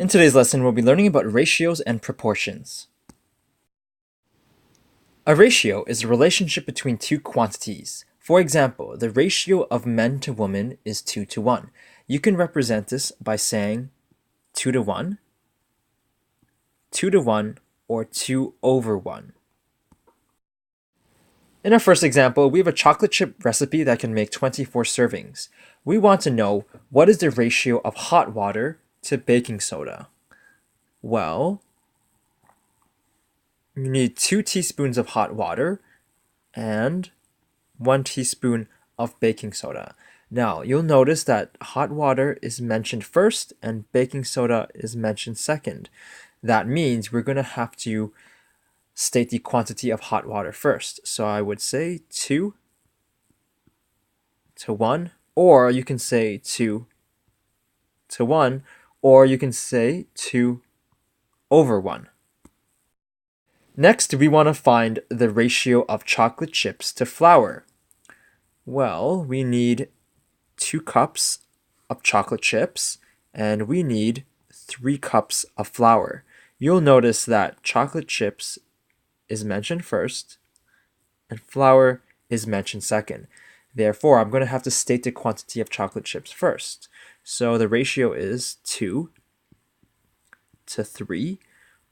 In today's lesson, we'll be learning about ratios and proportions. A ratio is a relationship between two quantities. For example, the ratio of men to women is 2 to 1. You can represent this by saying 2 to 1, 2 to 1, or 2 over 1. In our first example, we have a chocolate chip recipe that can make 24 servings. We want to know what is the ratio of hot water to baking soda. Well, you need 2 teaspoons of hot water and 1 teaspoon of baking soda. Now, you'll notice that hot water is mentioned first and baking soda is mentioned second. That means we're going to have to state the quantity of hot water first. So I would say 2 to 1, or you can say 2 to 1, or you can say 2 over 1. Next, we want to find the ratio of chocolate chips to flour. Well, we need 2 cups of chocolate chips and we need 3 cups of flour. You'll notice that chocolate chips is mentioned first and flour is mentioned second. Therefore, I'm going to have to state the quantity of chocolate chips first. So the ratio is 2 to 3,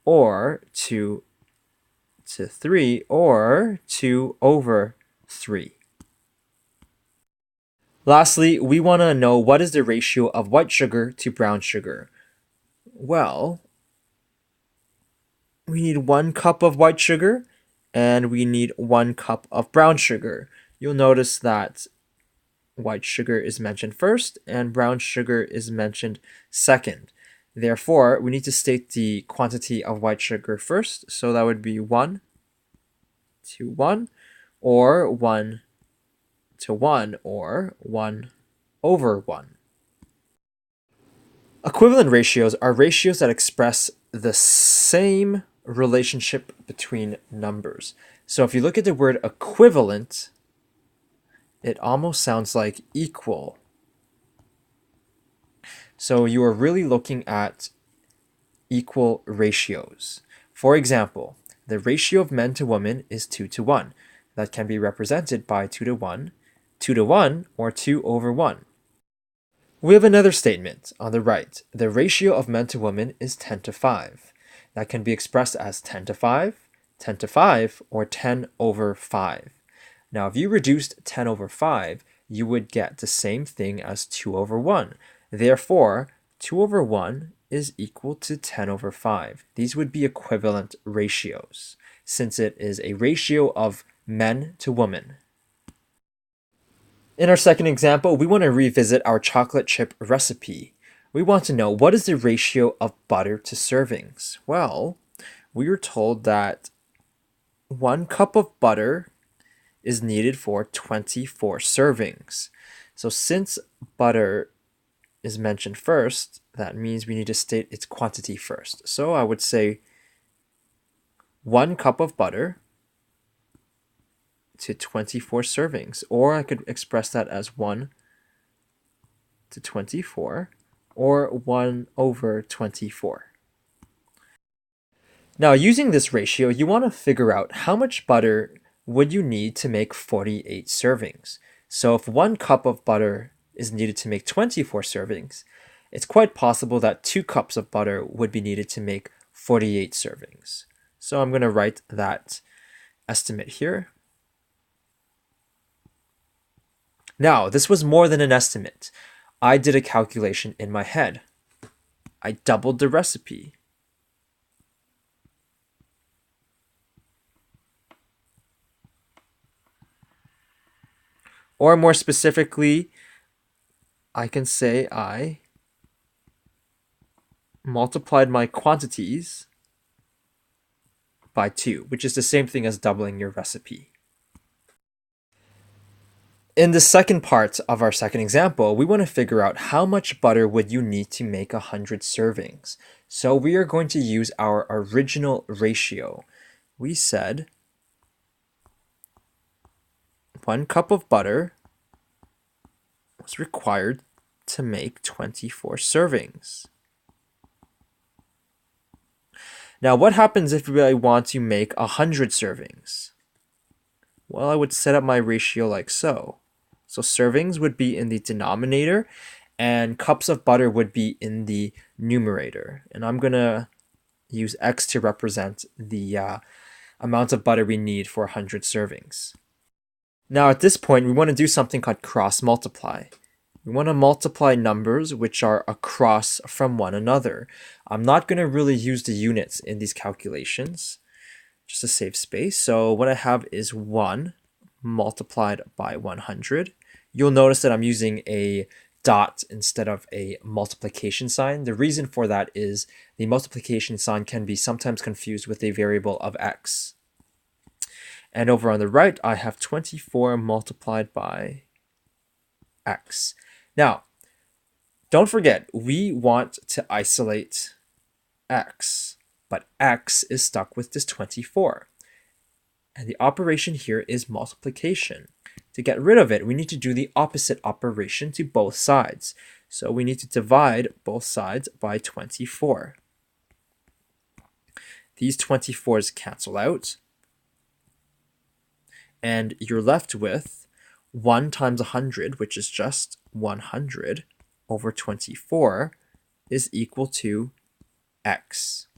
or 2 to 3, or 2 over 3. Lastly, we want to know what is the ratio of white sugar to brown sugar. Well, we need 1 cup of white sugar and we need 1 cup of brown sugar. You'll notice that white sugar is mentioned first and brown sugar is mentioned second. Therefore, we need to state the quantity of white sugar first. So that would be 1 to 1, or 1 to 1, or 1 over 1. Equivalent ratios are ratios that express the same relationship between numbers. So if you look at the word equivalent, it almost sounds like equal. So you are really looking at equal ratios. For example, the ratio of men to women is 2 to 1. That can be represented by 2 to 1, 2 to 1, or 2 over 1. We have another statement on the right. The ratio of men to women is 10 to 5. That can be expressed as 10 to 5, 10 to 5, or 10 over 5. Now, if you reduced 10 over 5, you would get the same thing as 2 over 1. Therefore, 2 over 1 is equal to 10 over 5. These would be equivalent ratios, since it is a ratio of men to women. In our second example, we want to revisit our chocolate chip recipe. We want to know, what is the ratio of butter to servings? Well, we were told that 1 cup of butter is needed for 24 servings. So since butter is mentioned first, that means we need to state its quantity first. So I would say 1 cup of butter to 24 servings, or I could express that as 1 to 24, or 1 over 24. Now, using this ratio, you want to figure out how much butter would you need to make 48 servings. So if 1 cup of butter is needed to make 24 servings, it's quite possible that 2 cups of butter would be needed to make 48 servings. So I'm going to write that estimate here. Now, this was more than an estimate. I did a calculation in my head. I doubled the recipe. Or more specifically, I can say I multiplied my quantities by 2, which is the same thing as doubling your recipe. In the second part of our second example, we want to figure out how much butter would you need to make 100 servings. So we are going to use our original ratio. We said 1 cup of butter was required to make 24 servings. Now, what happens if I want to make 100 servings? Well, I would set up my ratio like so. So servings would be in the denominator, and cups of butter would be in the numerator. And I'm going to use x to represent the amount of butter we need for 100 servings. Now, at this point, we want to do something called cross multiply. We want to multiply numbers which are across from one another. I'm not going to really use the units in these calculations, just to save space. So what I have is 1 multiplied by 100. You'll notice that I'm using a dot instead of a multiplication sign. The reason for that is the multiplication sign can be sometimes confused with a variable of x. And over on the right, I have 24 multiplied by x. Now, don't forget, we want to isolate x, but x is stuck with this 24. And the operation here is multiplication. To get rid of it, we need to do the opposite operation to both sides. So we need to divide both sides by 24. These 24s cancel out. And you're left with 1 times 100, which is just 100, over 24 is equal to x.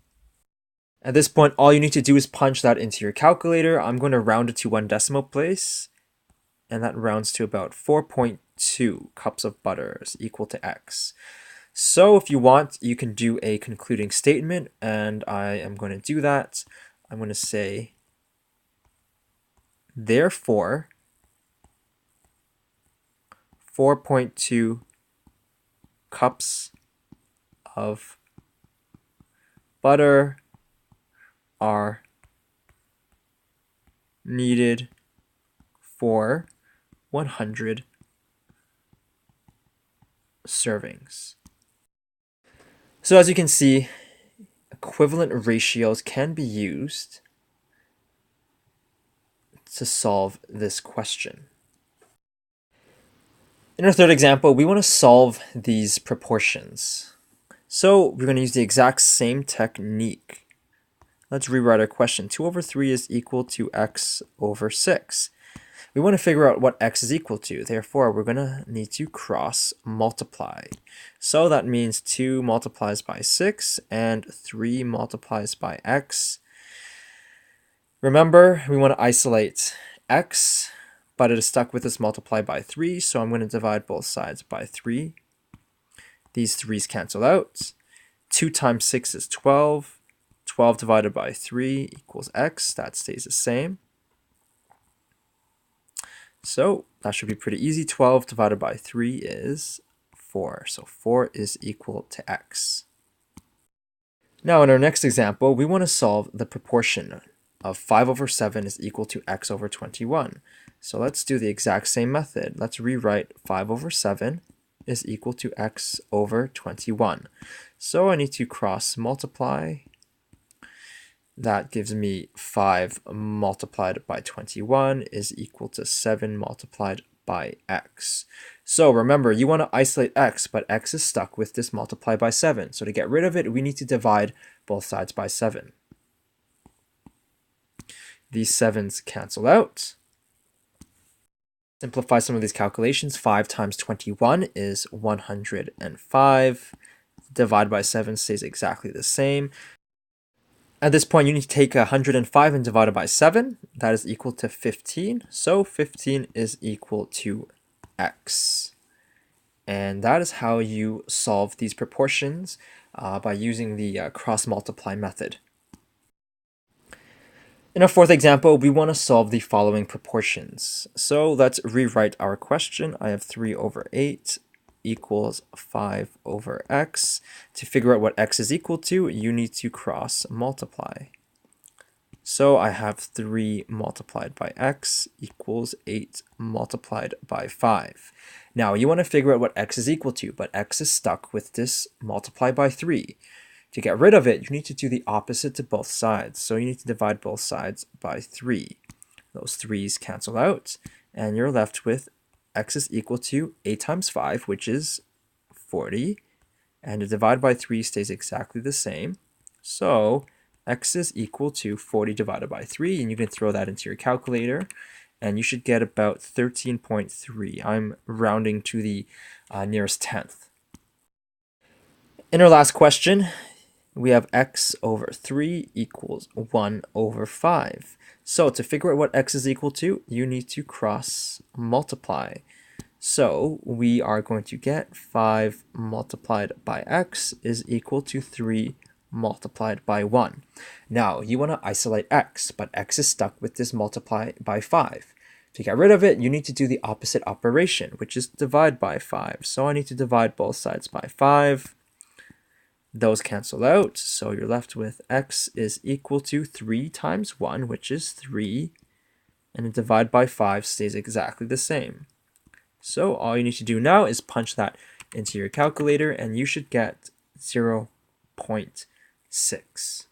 At this point, all you need to do is punch that into your calculator. I'm going to round it to 1 decimal place, and that rounds to about 4.2 cups of butter is equal to x. So if you want, you can do a concluding statement, and I am going to do that. I'm going to say, therefore, 4.2 cups of butter are needed for 100 servings. So as you can see, equivalent ratios can be used to solve this question. In our third example, we want to solve these proportions. So we're going to use the exact same technique. Let's rewrite our question. 2 over 3 is equal to x over 6. We want to figure out what x is equal to. Therefore, we're going to need to cross multiply. So that means 2 multiplies by 6 and 3 multiplies by x. Remember, we want to isolate x, but it is stuck with this multiply by 3, so I'm going to divide both sides by 3. These 3's cancel out. 2 times 6 is 12. 12 divided by 3 equals x. That stays the same. So that should be pretty easy. 12 divided by 3 is 4. So 4 is equal to x. Now in our next example, we want to solve the proportion of 5 over 7 is equal to x over 21. So let's do the exact same method. Let's rewrite 5 over 7 is equal to x over 21. So I need to cross multiply. That gives me 5 multiplied by 21 is equal to 7 multiplied by x. So remember, you want to isolate x, but x is stuck with this multiply by 7. So to get rid of it, we need to divide both sides by 7. These 7's cancel out. Simplify some of these calculations. 5 times 21 is 105. Divide by 7 stays exactly the same. At this point, you need to take 105 and divide it by 7. That is equal to 15. So 15 is equal to x. And that is how you solve these proportions by using the cross-multiply method. In our fourth example, we want to solve the following proportions. So let's rewrite our question. I have 3 over 8 equals 5 over x. To figure out what x is equal to, you need to cross multiply. So I have 3 multiplied by x equals 8 multiplied by 5. Now you want to figure out what x is equal to, but x is stuck with this multiply by 3. To get rid of it, you need to do the opposite to both sides. So you need to divide both sides by 3. Those 3's cancel out, and you're left with x is equal to 8 times 5, which is 40. And to divide by 3 stays exactly the same. So x is equal to 40 divided by 3, and you can throw that into your calculator, and you should get about 13.3. I'm rounding to the nearest tenth. In our last question, we have x over 3 equals 1 over 5. So to figure out what x is equal to, you need to cross multiply. So we are going to get 5 multiplied by x is equal to 3 multiplied by 1. Now, you want to isolate x, but x is stuck with this multiply by 5. To get rid of it, you need to do the opposite operation, which is divide by 5. So I need to divide both sides by 5. Those cancel out, so you're left with x is equal to 3 times 1, which is 3, and then divide by 5 stays exactly the same. So all you need to do now is punch that into your calculator, and you should get 0.6.